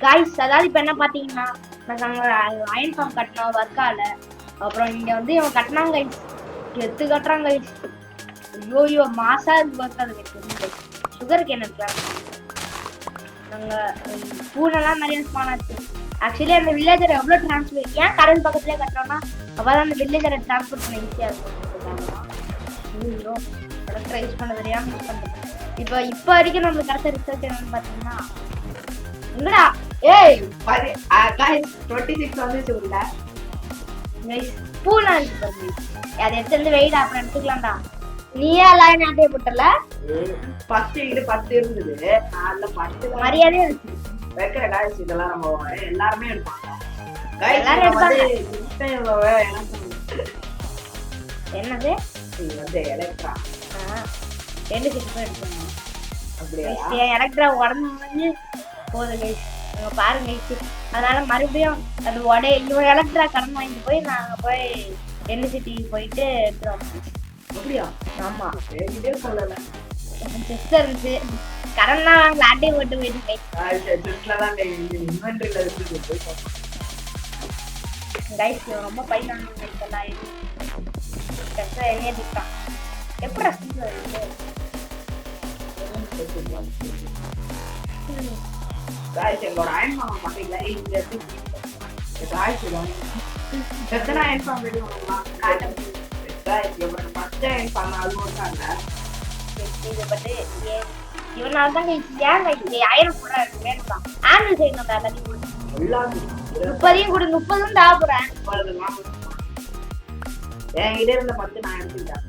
Guys அதாவது இப்ப என்ன பாத்தீங்கன்னா நாங்க அயன் ஃபார்ம் கட்டினோம் ஒர்க்கால. அப்புறம் இங்க வந்து இவன் கட்டினாங்க கைஸ், எத்து கட்டுறாங்க கைஸ். ஐயோ மாசா இருக்கு பார்த்தாது. சுகருக்கு என்ன இருக்காங்க நாங்க பூனெல்லாம் நிறைய ஸ்பான் ஆச்சு. ஆக்சுவலி அந்த வில்லேஜரை எவ்வளவு டிரான்ஸ்பர் ஏன் கடல் பக்கத்துலேயே கட்டுறோம்னா அப்பதான் அந்த வில்லேஜரை டிரான்ஸ்போர்ட் பண்ண ஈஸியா இருக்கும். ஐயோ ப்ராடக்ட் யூஸ் பண்ண தெரியாம யூஸ் பண்றேன். இப்போ வரைக்கும் நம்மளுக்கு கிடைச்ச ரிசல்ட் என்னன்னு பாத்தீங்கன்னா என்னடா ஏய் गाइस 26 வந்துச்சு உள்ள கைஸ் பூனா இருக்கு பாருங்க. அதை எடுத்து வந்து வெயிட் அப்புறம் எடுத்துக்கலாம்டா. நீயே லைன் ஆட்டே போட்டல ஃபர்ஸ்ட் இது 10 இருந்தது. நான்ல 10 மரியாதையா இருக்கு வைக்கிற गाइस. இதெல்லாம் நம்ம எல்லாரும் எடுப்பாங்க गाइस. எல்லாரும் எடுப்பாங்க. என்னது இது வந்து எலக்ட்ரா ரெண்டு கிட்ட எடுப்பாங்க. அப்படியே எலக்ட்ரா உடம்பு போகுது கைஸ். நீங்க பாருங்க கைஸ். அதனால மறுபடியும் அது இவன் எலக்ட்ரா கடன் வாங்கிட்டு போய் நாங்க போய் என்சிட்டி போயிட்டு எடுத்துருவோம். அப்படியா? ஆமா இதே சொல்லல. செஸ்ல இருந்துச்சு கரண்னா வாங்கல ஆட்டே போட்டு போயிட்டு செஸ்ல தான் இன்வென்டரியில இருந்து போய் கைஸ் ரொம்ப பையன் எல்லாம் செஸ்ல என்னைய திட்டான். எப்படி செஸ்ல இருக்கு गाइस எங்களோட அயன் ஃபார்ம் பாத்தீங்களா? இங்க இருக்கு गाइस. எத்தனை அயன் ஃபார்ம் வேணும்னா காட்டன் गाइस. எவ்வளவு ஃபர்ஸ்ட் அயன் ஃபார்ம் ஆல்மோஸ்ட் இது பத்தி இவனால தான் ஏன் ஆயிரம் கூட வேணும்தான் ஆனுவல் செய்யணும். எல்லாத்தையும் கொடு 30 கொடு 30 தான் போறேன். என்கிட்ட இருந்த 10 நான் எடுத்துக்கிட்டேன்.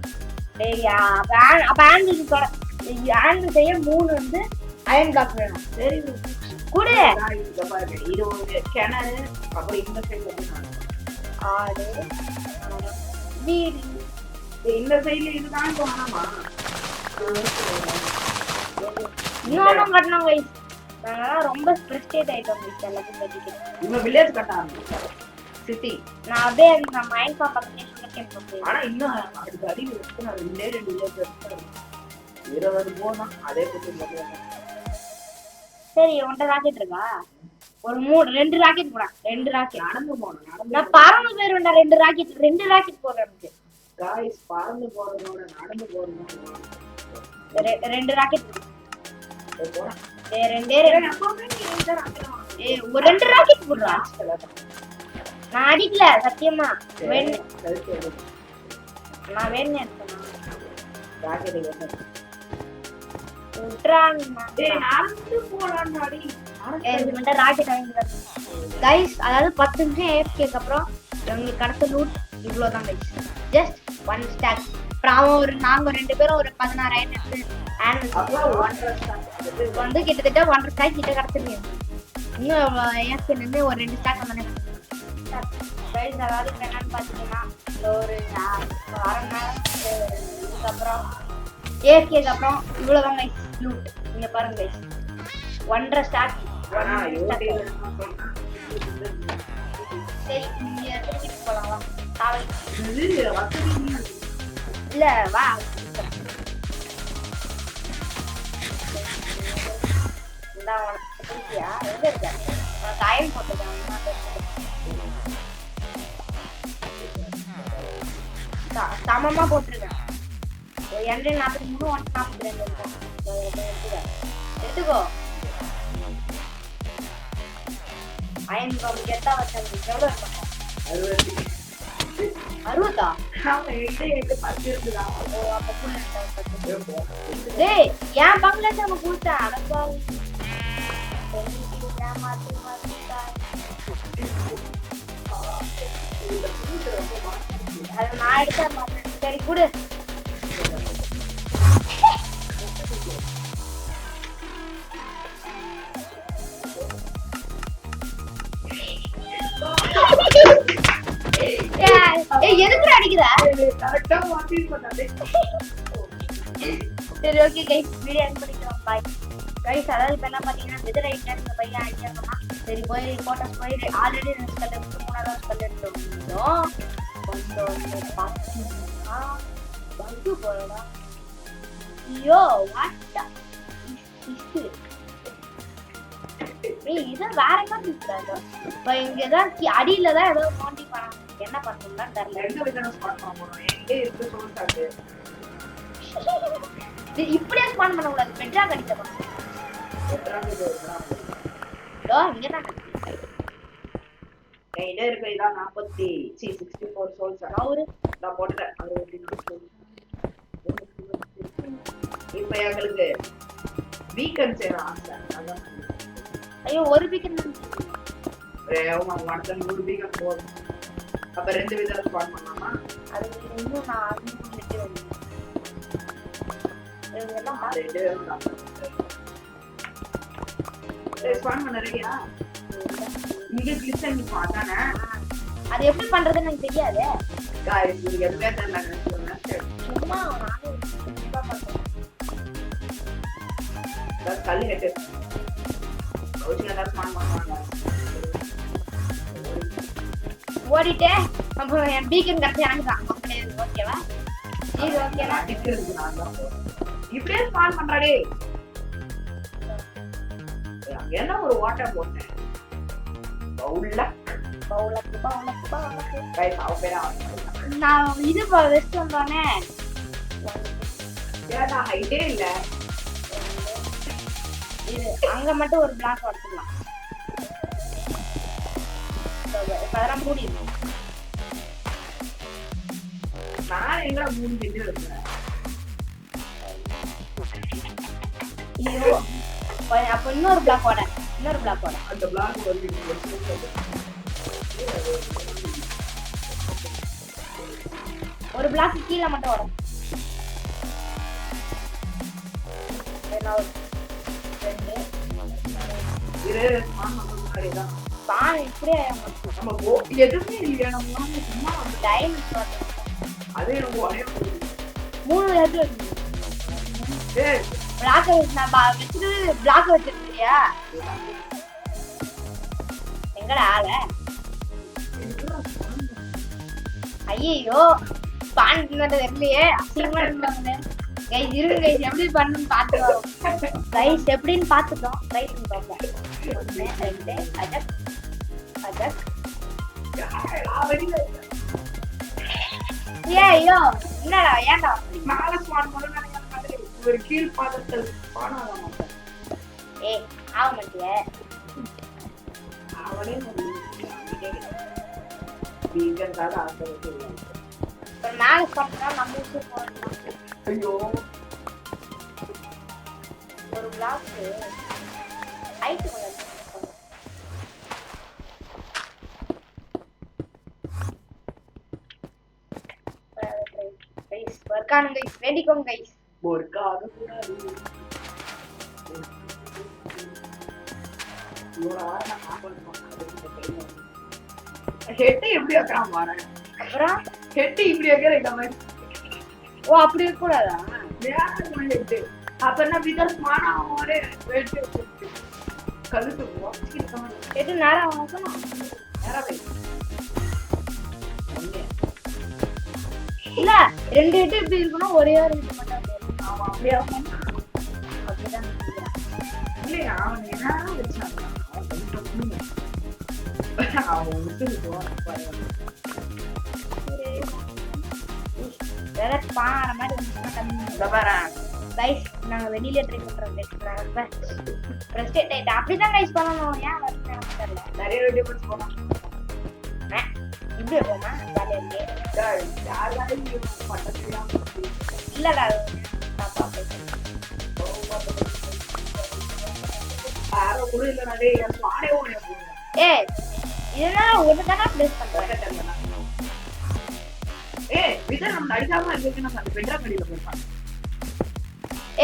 அப்ப ஆனுவல் செய்ய 3 வந்து அயன் பிளாக் வேணும். சரி குடு. இது ஒரு கிணறு. அப்புறம் இந்த சைடுல ஆடு வீடு இந்த சைடுல இதுதான் போனாமா. இன்னொன்னும் கட்டணும் கைஸ். நாங்கெல்லாம் ரொம்ப ஸ்ட்ரெஸ்டேட் ஆயிட்டோம் கைஸ். எல்லாத்தையும் கட்டிக்கிறேன். இவங்க வில்லேஜ் கட்ட ஆரம்பிச்சாங்க சிட்டி. நான் அப்படியே அந்த மைண்ட் ஃபார்ம் பக்கத்துலேயே சுகர் போகிறேன். ஆனா இன்னும் அதுக்கு அடி வச்சு நான் 2 வில்லேஜ் எடுத்து 20 போனா அதே பத்தி. சரி உன்கிட்ட ராக்கெட் இருக்கா? ஒரு 2 ராக்கெட் போடா. 2 ராக்கெட் நடந்து போனோம். நான் பறந்து போயிருவேன்டா. 2 ராக்கெட் போடுறேன் எனக்கு. गाइस பறந்து போறதோட நடந்து போறதோட 2 ராக்கெட் போடா. ஒரு 2 ராக்கெட் போடுறா. நான் அடிக்கல சத்தியமா. நான் வேணே எடுத்தேன் ராக்கெட் அதாவது 10 நிமிஷம் ஏஎஃப்கேக்கு அப்புறம் எங்களுக்கு கிடைச்ச லூட் இவ்வளவுதான் கைஸ். Just 1 stock. அப்புறம் நாங்க 2 பேரும் ஒரு 16,000 வந்து கிட்டத்தட்ட 1.5 ஸ்டாக் கிட்ட கிடைச்சிருக்கு. இன்னும் ஏஎஃப்கே நின்று ஒரு 2 ஸ்டாக் வந்தானே கைஸ். அதாவது என்னன்னு பாத்தீங்கன்னா ஒரு 1/2 மணி நேரம் இதுக்கப்புறம் ஏஎஃப்கேக்கு அப்புறம் இவ்வளவுதான் கைஸ் லூட். நீங்க பாருங்க கைஸ் 1.5 ஸ்டாக். சரி நீங்க திருப்பி போலாம். இல்ல வா எங்க இருக்க காயம் போட்டுருக்கேன். சமமா போட்டிருக்கேன். 243 142 இருக்கும். எடுத்துக்கோ. அயன் பாம்பு கெட்டா வச்சாங்க. எவ்வளவு இருக்கும்? 60. டேய் ஏன் பங்களா நம்ம கூட்டா அடப்பா. அது நான் எடுத்தா சரி குடு. எதுக்கு அடிக்கிற? சரி ஓகே கைஸ் வீடியோ எண்ட் பண்ணிக்கலாம். Bye guys. அதாவது இப்போ என்ன பார்த்தீங்கன்னா வெதர் ஐட்டம் பையன் அடிக்கிறோம்னா சரி போய் போட்டோஸ் போய் ஆல்ரெடி 2 ஸ்கல் எடுத்து 3வது ஸ்கல் எடுத்து வந்தோம். கொஞ்சம் பார்த்தீங்கன்னா வந்து போயிடா. ஐயோ வாட் ஏய் இது வேற மாதிரி இருக்குடா. இப்போ இங்க தான் அடியில தான் ஏதோ நோண்டி பண்ணாங்க. என்ன பண்ணணும்னு தெரியல. ரெண்டு விதமா ஸ்பாட் பண்ண போறோம். எங்கே இருக்கு சோர்ஸ் ஆகுது. இப்படியே ஸ்பான் பண்ண கூடாது. பெட்ரா கடிச்ச பண்ணு. எத்தனாவது இது இங்க தான் கையில இருக்க இதான் 64 சோல்ஸ். அவரு நான் போட்டுறேன். அது எப்படின்னு சொல்லு. இப்ப எங்களுக்கு வீக்கெண்ட் செய்யணும் ஆசை. அதான் ஐயோ ஒரு வீக்கெண்ட் அடுத்த 100 வீக்கெண்ட் போதும். அப்ப 2 விதம் ஸ்பாட் பண்ணலாமா? அது இன்னும் நான் இதெல்லாம் ஸ்பான் பண்ண ரெடியா? இங்க கிளிக் பண்ணி பார்த்தானே. அது எப்படி பண்றதுன்னு எனக்கு தெரியாது. गाइस இது எதுவே தெரியல. சும்மா நானே சும்மா பண்றேன். बस खाली है उसके अंदर स्पान பண்ணுவாங்க. ஓடிட்டே அப்ப என் பீக்கன் கரெக்டா எனக்கு தான் ஓகேவா? இது ஓகேவா? டிக்கிறது நான் தான் இப்படியே ஸ்பான் பண்றாடே. என்ன ஒரு வாட்டர் போட்டேன். பவுல்ல गाइस ஆபரா நான் இது வெஸ்ட் வந்தானே. ஏடா ஹைட்டே இல்ல. இது அங்க மட்டும் ஒரு பிளாக் வச்சிடலாம். இப்ப அதெல்லாம் மூடிடணும். நான் எங்க மூணு விட்டு இருக்கேன். ஐயோ அப்ப இன்னொரு பிளாக் ஓட அந்த பிளாக் ஒரு ஒரு பிளாக் கீழே மட்டும் வரும். இப்படியே எதுவுமே இல்லையா? நம்ம சும்மா டைமண்ட் அதே எனக்கு ஒரே 3 ஹெட் இருக்கு. பிளாக் நான் வச்சிட்டு பிளாக் வச்சிருக்கியா? எங்கடா ஆள? ஐயோ பான் தெரியலையே. அசிங்கமா இருந்தாங்க. கைஸ் இருங்க கைஸ் எப்படி பண்ணணும்னு பார்த்துக்கோம். கைஸ் எப்படின்னு பார்த்துட்டோம். ட்ரை பண்ணி பார்ப்போம். 1 2 அஜக் ஐயோ என்னடா ஏன்டா மேல ஸ்பான் பண்ண ஒரு கீழ் பாதத்தில் ஸ்பான் ஆக மாட்டேன். ஏய் ஆக மாட்டியே. அவனே வீக்கெண்ட் தான் ஆசை இருக்கு. இப்ப மேல ஸ்பான் பண்ணா நம்ம ஊருக்கு போறோம். ஐயோ ஒரு பிளாக் ஹைட் பண்ணலாம். கைஸ் வர்க்கானுங்க கைஸ் ரெடிக்கோங்க கைஸ். ஒர்க்காக கூடாது. ஹெட் எப்படி வைக்கிறான் பாரு. அப்புறம் ஹெட் இப்படி வைக்கிற இந்த மாதிரி. ஓ அப்படி இருக்க கூடாதா? ஹெட் அப்ப என்ன விதர் மானா ஒரே வெயிட் கழுத்து வாச்சிட்டு எது நேரா வாங்கணும். நேரா வை. இல்ல 2 ஹெட் இப்படி இருக்கணும். ஒரே ஒரு ஹெட் மட்டும் அப்படி. ஆமா அப்படியே அப்படிதான் நினைக்கிறேன். இல்லையா அவன் என்ன வச்சாங்க. அவன் விட்டு போறான். வேற பாற மாதிரி இருந்துச்சுன்னா கம்மி வரேன். கைஸ் நாங்க வெளியில ட்ரை பண்றோம். பிரஸ்ட் டைட் அப்படிதான் கைஸ் பண்ணனும். ஏன் வரல தெரியல. நிறைய வீடியோ போட்டு போலாம். இப்படி போமா ஜாலியா இருக்கு. யாராவது பட்டத்துலாம் இல்லடா பாப்பா பேசுறேன். யாரோ கூட இல்ல நிறைய ஸ்வானே ஓனே போறேன். ஏய் இதெல்லாம் ஒண்ணுதானா ப்ளேஸ் பண்றேன். ஏய் விதர் நம்ம அடிக்காம இருக்கு. நம்ம அந்த பெட்ரா கடியில போறோம்.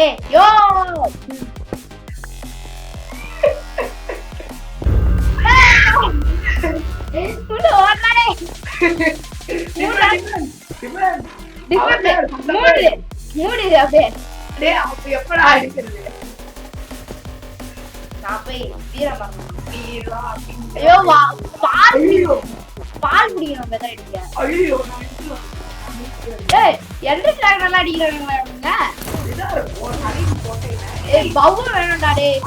ஏய் யோ புள்ள ஓடறானே. மூடு அப்படியே. டேய் அப்ப எப்படா அடிக்கிறது? நான் போய் வீரமா வீரா ஐயோ பால் குடிக்கணும் பெதர் அடிக்க. ஐயோ ஏய் எந்த டிராக் நல்லா அடிக்கிறாங்க அவங்க. விதர் ஒரு அடி போட்டேனே. ஏய் பவுல் வேணும்டா டேய்.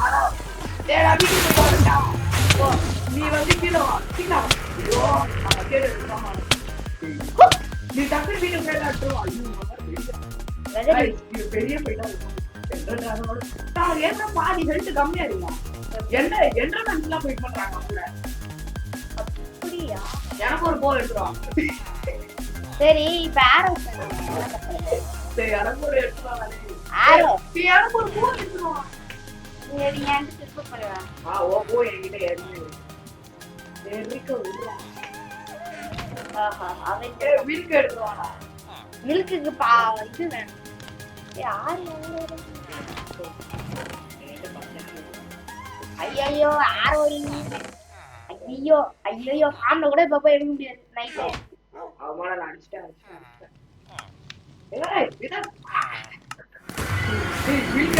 ஏடா வீட்டுக்கு போய் வரட்டா ஓ நீ வந்து கீழே வா கீழே வா ஐயோ நான் கீழே இருக்காம நீ டக்கு வீட்டுக்கு போய் எடுத்துருவா ஐயோ இது பெரிய போயிட்டா நான் ஏன்னா பாதி ஹெல்த் கம்மியா இருக்கா என்ன என்ட்ரன்ஸ்லாம் போயிட் பண்றாங்க கூட அப்படியா எனக்கு ஒரு போல் எடுத்துருவாங்க சரி இப்ப ஆரோ சரி எனக்கு ஒரு எடுத்துருவாங்க ஆரோ நீ எனக்கு ஒரு போல் எடுத்துருவாங்க நீ ஏன் திருப்ப பண்ணுவா ஓ போ என்கிட்ட ஏறி எரிக்க விடுறான் ஆஹா அவன் மில்க் எடுத்துருவானா மில்க்குக்கு இது வேணும் யாரு ஐயோ ஆரோ ஐயோ ஐயோ ஃபார்ம்ல கூட இப்ப போய் எடுக்க முடியாது நைட்டு அவமால நான் அடிச்சிட்டேன் ஏய் விதா மில்க்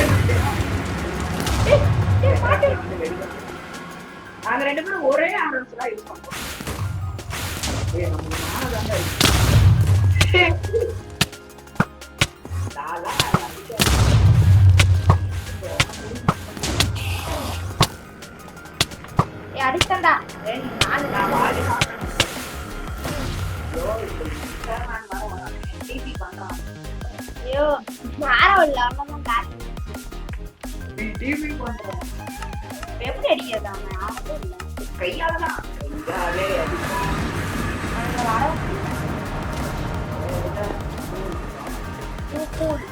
நாங்க ரெண்டு பேரும் ஒரே ஆரன்ஸ் தான் யூஸ் பண்றோம் ஏய் நம்ம நானதான் லாலா ஏய் அடிச்சண்டா 4 நான் வாடி சாப்பிட்டேன் டிவி பண்றான் ஐயோ ஆரோ இல்ல அம்மா காட்டு டிவி பண்றான் எப்படி அடிக்கிறது அவன் ஆரோ இல்ல கையால தான் கையாலே அடிப்பான் ஆரோ கூல்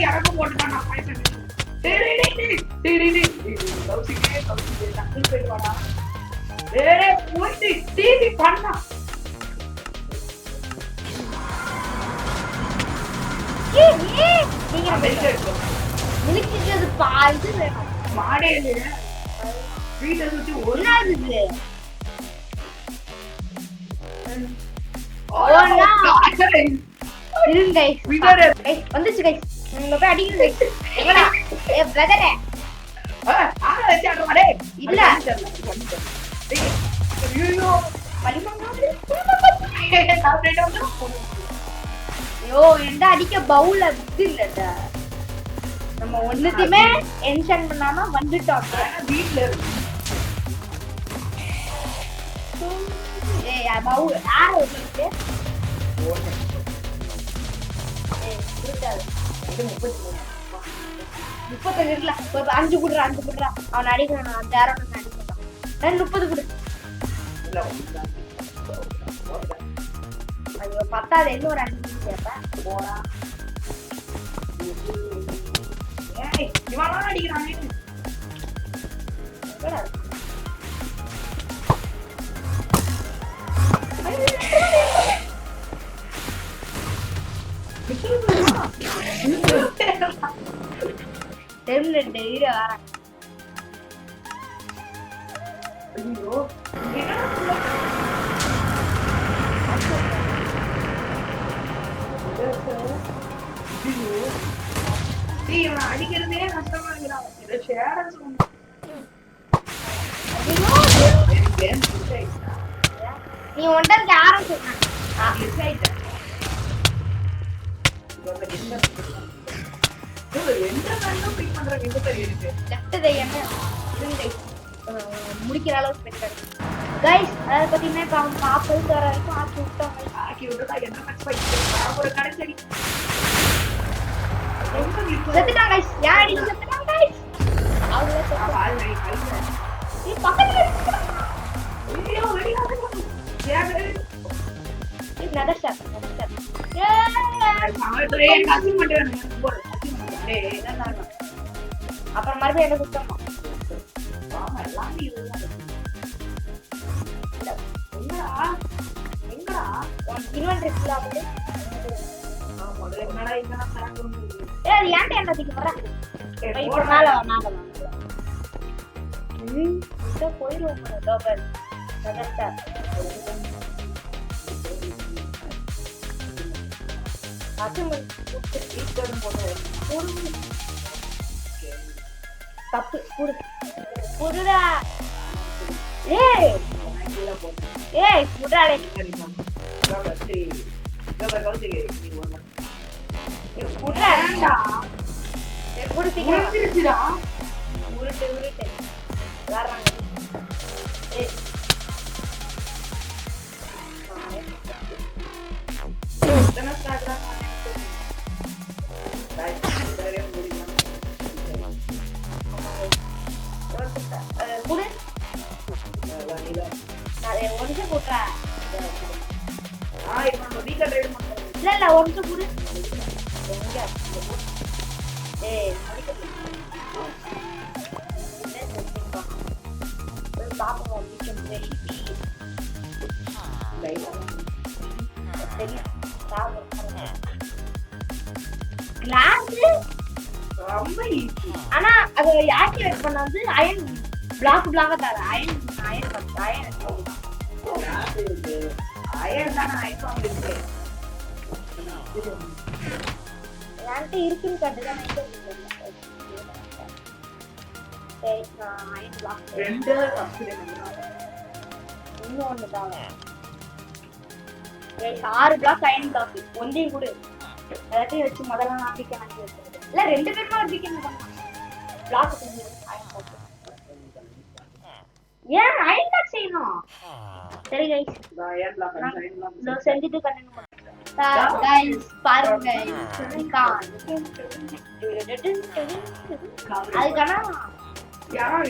இறக்க போட்டுட்டான் நான் பைசா போயிட்டு டிவி பண்ணா நீங்க மில்க்கு பால் வேணும் மாடே வீட்டை சுத்தி ஒரு என்னது இருங்க வந்துச்சு கைஸ் நீங்க போய் அடிங்க எங்கடா ஏ பிரதரே இல்ல ஐயோ எந்த அடிக்க பவுல இது இல்ல நம்ம ஒண்ணுத்தையுமே டென்ஷன் பண்ணாம வந்துட்டோம் வீட்டுல இருக்கு ஏய் பவுல் யார் இருக்கு இது 35 இருக்குல்ல 5 குடுறா அவன் அடிக்கிறான் நான் தேரோட அடிக்கிறான் 30 குடு ஐயோ பத்தாது இன்னொரு 5 கேப்பேன் போடா ஏய் இவனா அடிக்கிறானே டெம்லெட் ஈர வரேன் ஐயோ அடிக்கிறதே கஷ்டமா இருக்கிறான் இதை ஷேர் நீ ஒன்றரை ஆரம்பிச்சு முடிக்கிற அளவுக்கு கைஸ் அதை பத்தினா இப்ப அவங்க பாப்பது வர வரைக்கும் ஆக்கி விட்டாங்க செத்துட்டான் கைஸ் யார் செத்துட்டான் கைஸ் பக்கத்துல another step. அப்புறம் மறுபடியும் என்ன குத்தமா இன்வென்டரி ஃபுல்லா போடு. அது ஏன்டா என்ன தூக்கி போற? இப்ப மேல போயிடுவோம் டோபர் தப்பு குடு குடுடா. ஏய் ஏய் குடாடே குடாடா. கூட சீக்கிரம் உருட்டிருச்சுடா. உருட்டு வர்றாங்க. எத்தனை ஸ்டார்டா குடு ஒரு நிமிஷம் போட்டா இல்ல ஒரு நிமிஷம் குடு பாப்போம் ரொம்ப ஈஸி. ஆனா அது ஆக்டிவேட் பண்ண வந்து அயன் பிளாக் தர அயன் அயன் தான் ஐஃபோன் இருக்கு. என்கிட்ட இருக்குன்னு கட்டுதான் சரி நான் அயன் பிளாக் ரெண்டு ஃபர்ஸ்ட் இன்னொன்னு தான் 6 பிளாக் அயன் பிளாக் ஒன்றையும் கூட எல்லாத்தையும் வச்சு முதல்ல நான் பிக்கன் ஆக்கி வச்சிருக்கேன். இல்ல 2 பேருமா ஒரு பிக்கன் பண்ணலாம். பிளாக் செஞ்சு அயன் பிளாக் ஏன் அயன் பிளாக் செய்யணும். சரி கைஸ் அயன் பிளாக் நான் செஞ்சுட்டு கண்டினியூ பண்றேன். கைஸ் பாருங்க அதுக்கான யார்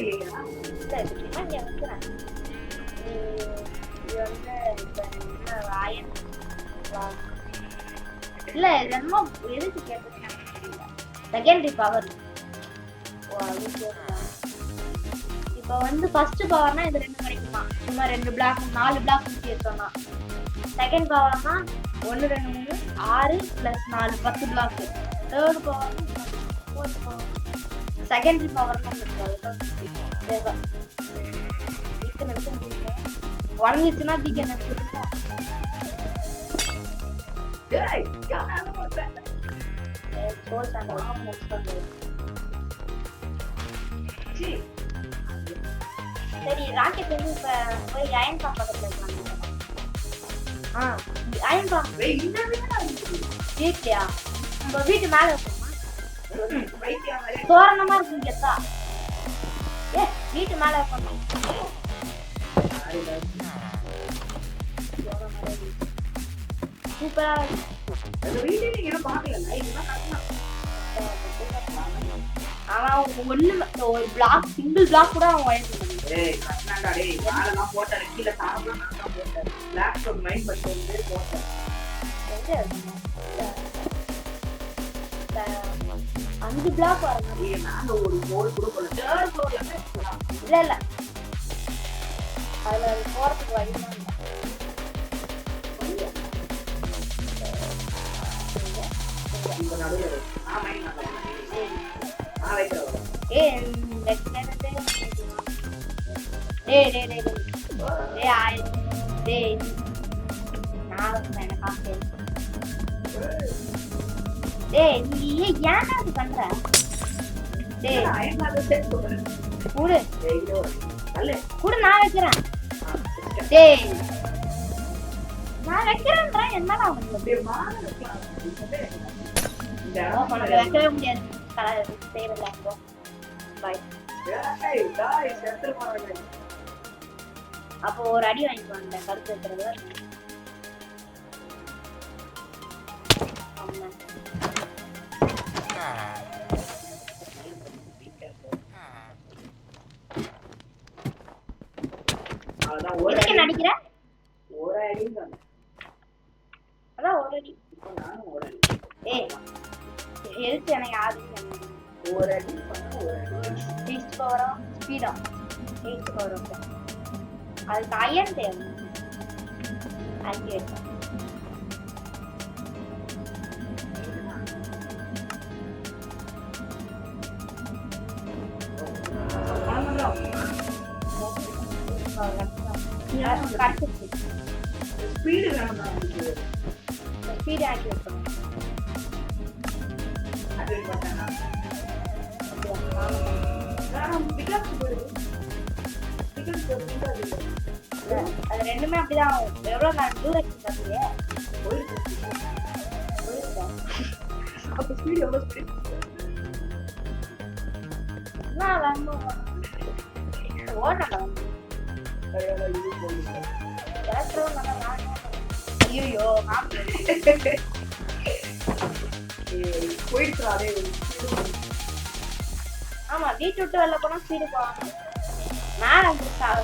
இல்ல என்னமோ எதுக்கு கேட்டீங்க செகண்டரி பவர். இப்போ வந்து ஃபர்ஸ்ட் பவர்னா இது 2 கிடைக்குமா சும்மா 2 பிளாக் 4 பிளாக் சேர்த்தோம்னா. செகண்ட் பவர்னா 1 2 3 6 + 4 10 block. Third power fourth power secondary power உடஞ்சிச்சுன்னா தீக்க நினைச்சிருக்கோம். சரி ராக்கெட் வந்து இப்ப போய் அயன் பாம் பக்கத்துல இருக்காங்க. அயன் பாம் வீட்லயா உங்க வீட்டு மேல இருக்குமா தோரணமா இருக்கும் கெத்தா. வீட்டு மேல இருக்கணும் சூப்பரா ஆனா ஒண்ணு ஒரு பிளாக் சிங்கிள் பிளாக் கூட அவன் வயசு அஞ்சு பிளாக் வரும். இல்ல இல்ல அதுல போறதுக்கு வழிதான் கூட நான் வைக்கிறேன். நான் வைக்கிறேன் என்னடா வைக்கவே முடியாது. அப்போ ஒரு அடி வாங்கிக்குவாங்க கருத்து வைக்கிறது. நடிக்கிற ஒரு அடி அதான் ஒரு அடி எழுத்து எனக்கு ஆகுது. ஒரு அடி டீஸ்ட் பவரும் ஸ்பீடும் டீஸ்ட் பவரும் அதுக்கு அயன் தேவை. அங்கே ஸ்பீடு ஸ்பீடு ஆக்கி வைக்கணும். அது பண்ணா அது ரெண்டுமே அப்படிதான். எவ்வளவு நான் தூரம் தரலையே. அப்ப ஸ்பீடு எவ்வளவு ஸ்பீடு நான் வேணும் ஓடலாம் ஐயோ போயிடுச்சு அதே ஆமா வீட்டு விட்டு வெளில போனா ஸ்பீடு போவாங்க மேல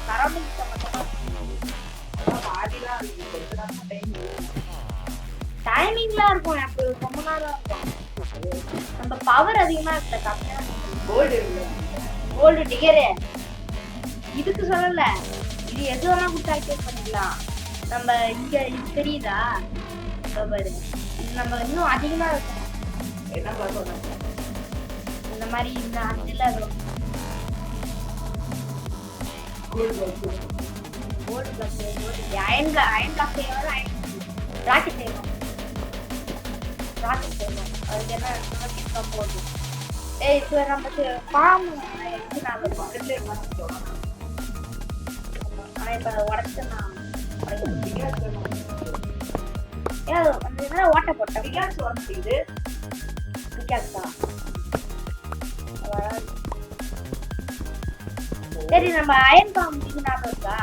சரௌண்டிங்ஸ் மட்டும் பாதிலாம் டைமிங்லாம் இருக்கும் எனக்கு ரொம்ப நேரம் இருக்கும் நம்ம பவர் அதிகமா இருக்குல்ல கம்மியா கோல்டு டிகரு இதுக்கு சொல்லல இது எது வேணா கொடுத்து ஆக்டிவேட் பண்ணிக்கலாம் நம்ம இங்க இது தெரியுதா பாரு இது நம்ம இன்னும் அதிகமா இருக்கும் என்ன பார்க்கணும் இந்த மாதிரி இந்த அஞ்சுல கோல்டு பிளஸ் அயன் பிளாக் செய்யணும் அயன் ராக்கெட் செய்யணும் அதுக்கு என்ன போகுது ஏய் இப்போ நம்ம ஃபார்ம் இது நான் ஆனால் இப்போ உடச்சு நான் என்ன ஓட்ட போட்டேன் விகாஸ் வந்து இது விகாஸ் தான் சரி நம்ம அயன் ஃபார்ம் இது ஞாபகம் இருக்கா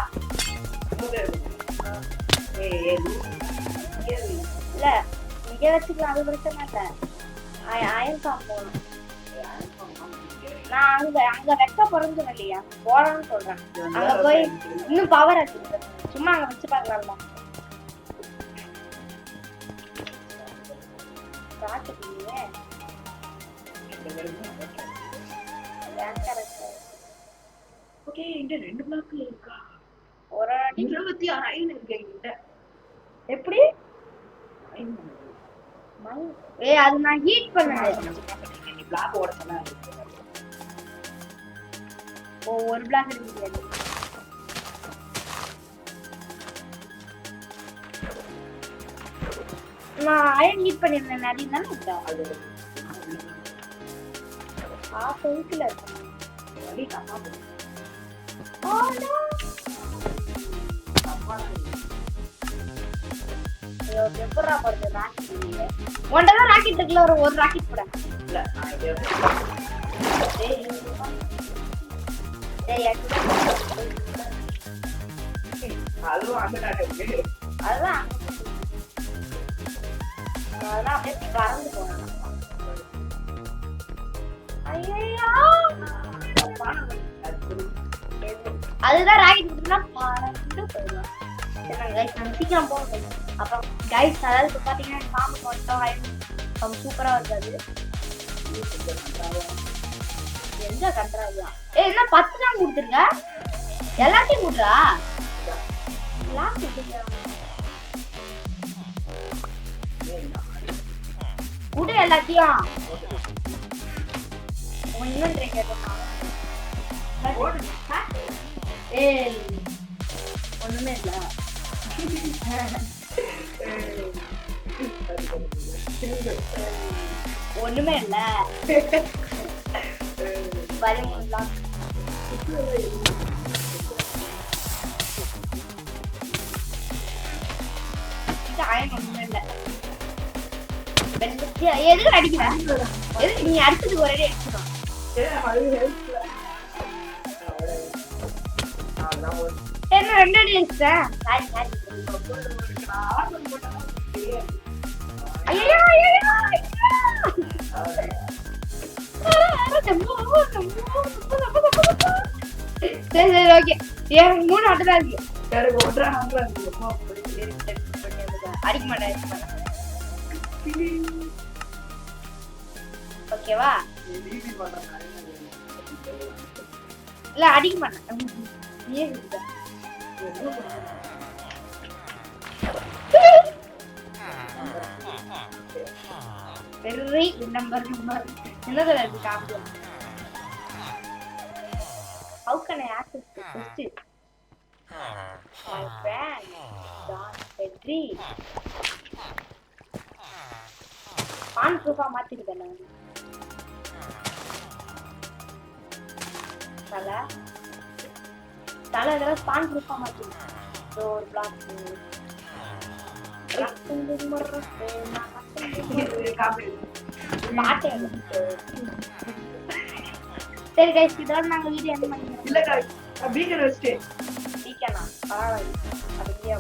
இல்ல இங்க வச்சுக்கலாம் அது பிரச்சனை இல்ல அயன் ஃபார்ம் போகணும் நான் அங்க வெக்க பிறந்தேன் இல்லையா போறான்னு சொல்றேன் அங்க போய் இன்னும் பவர் ஆச்சு சும்மா அங்க வச்சு பாக்கலாம்ல ஓகே இந்த ரெண்டு பிளாக்ல இருக்கா ஒரு 26 அயன் இருக்கு என்கிட்ட எப்படி ஏய் அது நான் ஹீட் பண்ணேன் நீ பிளாக் ஓட சொன்னா ஓ ஒரு பிளாக் இருக்கு நான் அயன் ஹீட் பண்ணிருந்தேன் நிறைய தானே இருக்கா வீட்டுல இருக்கேன் எப்படா போறது ராக்கெட் ஒன்றதான் ராக்கெட் இருக்குல்ல ஒரு ராக்கெட் போட அதுதான் அதெல்லாம் அப்படியே பறந்து போகணும் அதுதான் ராக்கெட் கொடுத்தா பறந்து போயிடலாம் சீக்கிரம் போகணும் அப்புறம் கைஸ் அதாவது பாத்தீங்கன்னா சாமி மட்டும் சூப்பரா இருக்காது எங்க கண்ட்ராவியா என்ன 10 தான் கொடுத்துருங்க எல்லாத்தையும் கொடுறா குடு எல்லாத்தையும் இன்னும் ஒண்ணுமே இல்ல ஒண்ணுமே இல்ல 13 ஒண்ணுமே இல்ல எதுக்கு அடிக்கிற எதுக்கு நீ அடிச்சதுக்கு ஒரே அடிச்சிடும் என்ன 2 அடி அடிச்சேன் ஐயோ சரி சரி ஓகே எனக்கு 3 ஆட்டு தான் இருக்கு அடிக்க மாட்டேன் ஓகேவா இல்ல அடிக்க மாட்டேன் very number another example. How can I access the question? My friend John Pedri on proof of mathematics Tala there is pan proof of mathematics so block சரி கைஸ் இதோட நாங்க வீடியோ எண்ட் பண்ணிக்கிறோம். இல்ல guys, பீக்கன் வச்சுட்டு பீக்கனா பரவாயில்ல அதுக்கே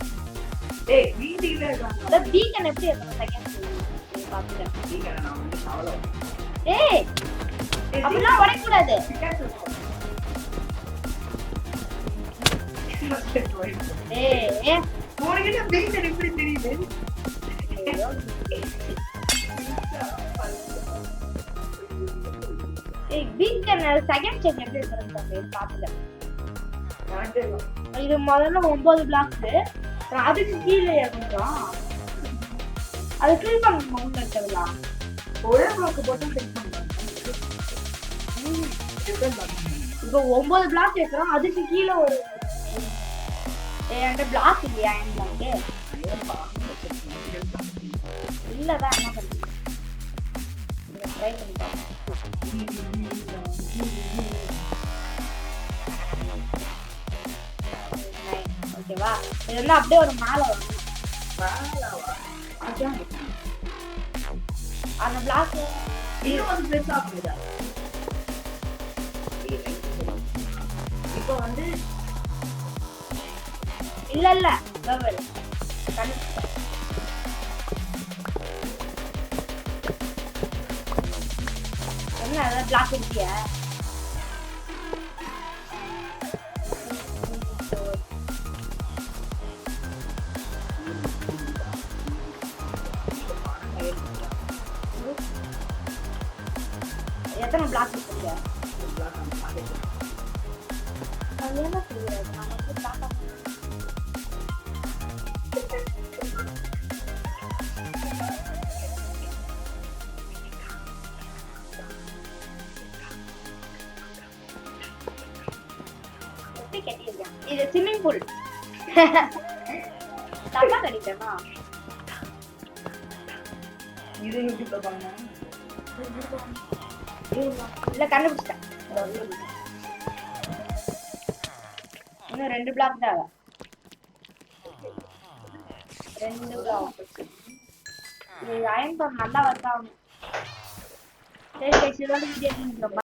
டேய் வீட்டுல இருக்காங்க. இந்த பீக்கன் எப்படி இருக்கும் செகண்ட் பாத்துறேன். பீக்கன் நான் வந்து அவ்வளோ ஏய் அப்படிலாம் உடைக்க கூடாது. ஏய் உனக்கு பீக்கன் எப்படி தெரியுது? ஏய் பீக்கன் செகண்ட் செக் எப்படி இருக்குன்னு பாத்துறேன். இது முதல்ல 9 பிளாக்ஸ் அதுக்கு கீழே இறங்குறோம். அது கிளிக் பண்ணணும் இருக்கிறதுலாம் ஒரே பிளாக் போட்டு செக் பண்ணுவாங்க. இப்போ 9 பிளாக் ஏத்துறோம். அதுக்கு கீழே ஒரு என்கிட்ட பிளாக் இல்லையா என் பிளாக்கு இல்லதான் என்ன பண்ணுறது ட்ரை பண்ணிட்டோம். ஓகேவா இது வந்து அப்படியே ஒரு மேலே வரும். அந்த பிளாக் இது வந்து பெருசா போகுதா? இப்போ வந்து இல்ல இல்ல வெவ்வேறு என்ன அதாவது பிளாக் இருக்கியா? எத்தனை பிளாக் இருக்கு? அது என்ன செய்யறது? நான் வந்து பிளாக் இது ஸ்விம்மிங் பூல் தப்பா கடிக்கமா இது எப்படி பாப்பாங்க? இல்ல கண்டுபிடிச்சிட்டேன். இன்னும் 2 பிளாக் தான். 2 பிளாக் இது அயன் பண்ண நல்லா ஒர்க் ஆகும். சரி இதோட வீடியோ